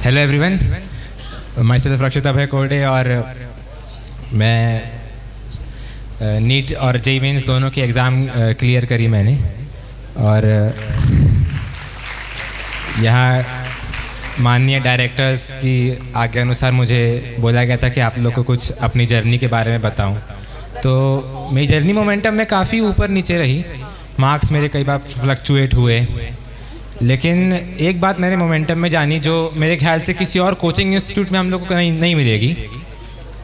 Hello everyone, my self रक्षित अभय कोरडे और मैं नीट और जेईई मेंस दोनों की एग्ज़ाम क्लियर करी मैंने। और यहाँ माननीय डायरेक्टर्स की आज्ञा अनुसार मुझे बोला गया था कि आप लोग को कुछ अपनी जर्नी के बारे में बताऊं। तो मेरी जर्नी मोमेंटम में काफ़ी ऊपर नीचे रही, मार्क्स मेरे कई बार फ्लक्चुएट हुए, लेकिन एक बात मैंने मोमेंटम में जानी जो मेरे ख्याल से किसी और कोचिंग इंस्टीट्यूट में हम लोग को नहीं मिलेगी।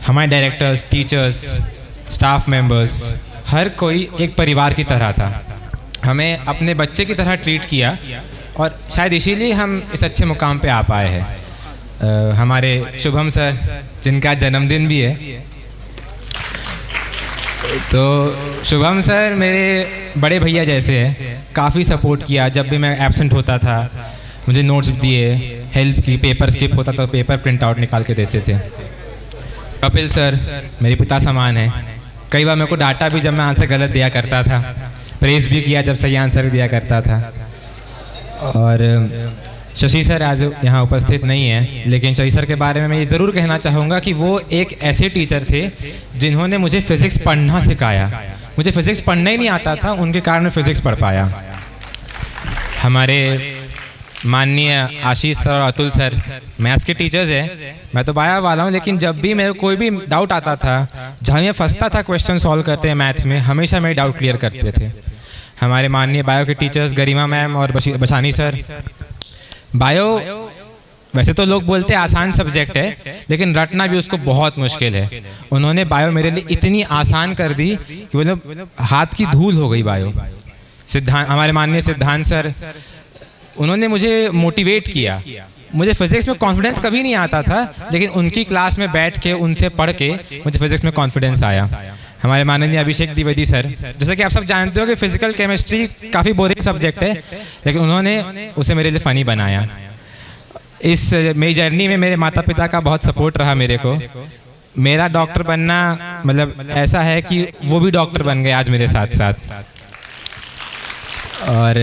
हमारे डायरेक्टर्स, टीचर्स, स्टाफ मेंबर्स, हर कोई एक परिवार की तरह था। हमें अपने बच्चे की तरह ट्रीट किया और शायद इसीलिए हम इस अच्छे मुकाम पे आ पाए हैं। हमारे शुभम सर, जिनका जन्मदिन भी है, तो शुभम सर मेरे बड़े भैया जैसे हैं। काफ़ी सपोर्ट किया, जब भी मैं एब्सेंट होता था मुझे नोट्स दिए, हेल्प की, पेपर स्किप होता था पेपर प्रिंट आउट निकाल के देते थे। कपिल सर मेरे पिता समान हैं। कई बार मेरे को डांटा भी जब मैं आंसर गलत दिया करता था, प्रेस भी किया जब सही आंसर दिया करता था। और शशि सर आज यहाँ उपस्थित नहीं है, लेकिन शशि सर के बारे में मैं ये ज़रूर कहना चाहूँगा कि वो एक ऐसे टीचर थे जिन्होंने मुझे फ़िज़िक्स पढ़ना सिखाया। मुझे फ़िज़िक्स पढ़ना ही नहीं आता था, उनके कारण मैं फ़िज़िक्स पढ़ पाया। हमारे माननीय आशीष सर और अतुल सर मैथ्स के टीचर्स हैं। मैं तो बायो वाला हूँ, लेकिन जब भी मेरे कोई भी डाउट आता था, जहाँ मैं फंसता था क्वेश्चन सॉल्व करते हैं मैथ्स में, हमेशा मेरे डाउट क्लियर करते थे। हमारे माननीय बायो के टीचर्स गरिमा मैम और बशानी सर। बायो वैसे तो लोग बोलते हैं आसान सब्जेक्ट है, लेकिन रटना भी उसको बहुत मुश्किल है। उन्होंने बायो मेरे लिए इतनी आसान कर दी कि मतलब हाथ की धूल हो गई बायो। हमारे माननीय सिद्धांत सर, उन्होंने मुझे मोटिवेट किया। मुझे फिज़िक्स में कॉन्फिडेंस कभी नहीं आता था, लेकिन उनकी क्लास में बैठ के उनसे पढ़ के मुझे फिज़िक्स में कॉन्फिडेंस आया। हमारे माननीय अभिषेक द्विवेदी सर, जैसे कि आप सब जानते हो कि फिजिकल केमिस्ट्री काफ़ी बोरिंग सब्जेक्ट है, लेकिन उन्होंने उसे मेरे लिए फ़नी बनाया। इस मेरी जर्नी में मेरे माता पिता का बहुत सपोर्ट रहा मेरे को। मेरा डॉक्टर बनना मतलब ऐसा है कि वो भी डॉक्टर बन गए आज मेरे साथ साथ। और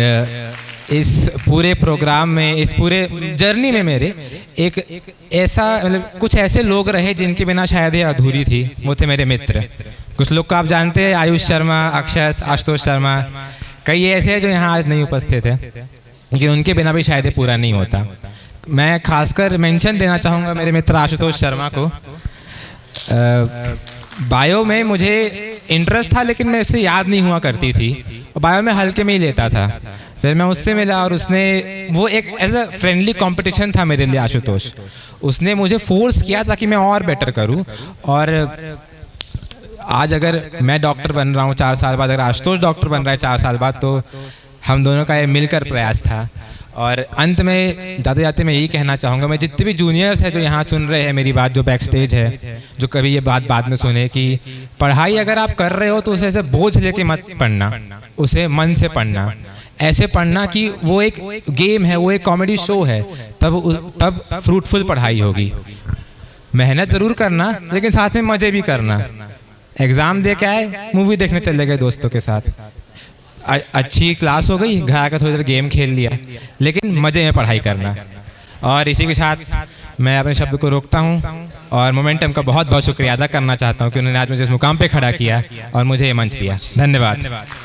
इस पूरे प्रोग्राम में, इस पूरे जर्नी में मेरे एक ऐसा मतलब कुछ ऐसे लोग रहे जिनके बिना शायद ये अधूरी थी। वो थे मेरे मित्र। कुछ लोग को आप जानते हैं, आयुष शर्मा, अक्षत, आशुतोष शर्मा, कई ऐसे हैं जो यहाँ आज नहीं उपस्थित है, लेकिन उनके बिना भी शायद ये पूरा नहीं होता। मैं खासकर मेंशन देना चाहूँगा मेरे मित्र आशुतोष शर्मा को। बायो में मुझे इंटरेस्ट था, लेकिन मैं इससे याद नहीं हुआ करती थी। बायो में हल्के में ही लेता था। फिर मैं उससे मिला और उसने, वो एक एज अ फ्रेंडली कंपटीशन था मेरे लिए आशुतोष। उसने मुझे फोर्स किया ताकि मैं और बेटर करूं। और आज अगर मैं डॉक्टर बन रहा हूं 4 साल बाद, अगर आशुतोष डॉक्टर बन रहा है 4 साल बाद, तो हम दोनों का ये मिलकर प्रयास था। और अंत में जाते जाते मैं यही कहना चाहूँगा, मैं जितने भी जूनियर्स हैं जो यहाँ सुन रहे हैं मेरी बात, जो बैक स्टेज है, जो कभी ये बात बाद में सुने, कि पढ़ाई अगर आप कर रहे हो तो उसे ऐसे बोझ लेके मत पढ़ना, उसे मन से पढ़ना। ऐसे पढ़ना कि वो एक गेम है, वो एक कॉमेडी शो है, तब फ्रूटफुल पढ़ाई होगी। मेहनत ज़रूर करना, लेकिन साथ में मज़े भी करना। एग्ज़ाम दे के आए, मूवी देखने चले गए दोस्तों के साथ, अच्छी क्लास हो गई, घर आकर थोड़ी देर गेम खेल लिया, लेकिन मज़े में पढ़ाई करना। और इसी के साथ मैं अपने शब्द को रोकता हूँ और मोमेंटम का बहुत बहुत शुक्रिया अदा करना चाहता हूँ कि उन्होंने आज मुझे इस मुकाम पे खड़ा किया और मुझे ये मंच दिया। धन्यवाद।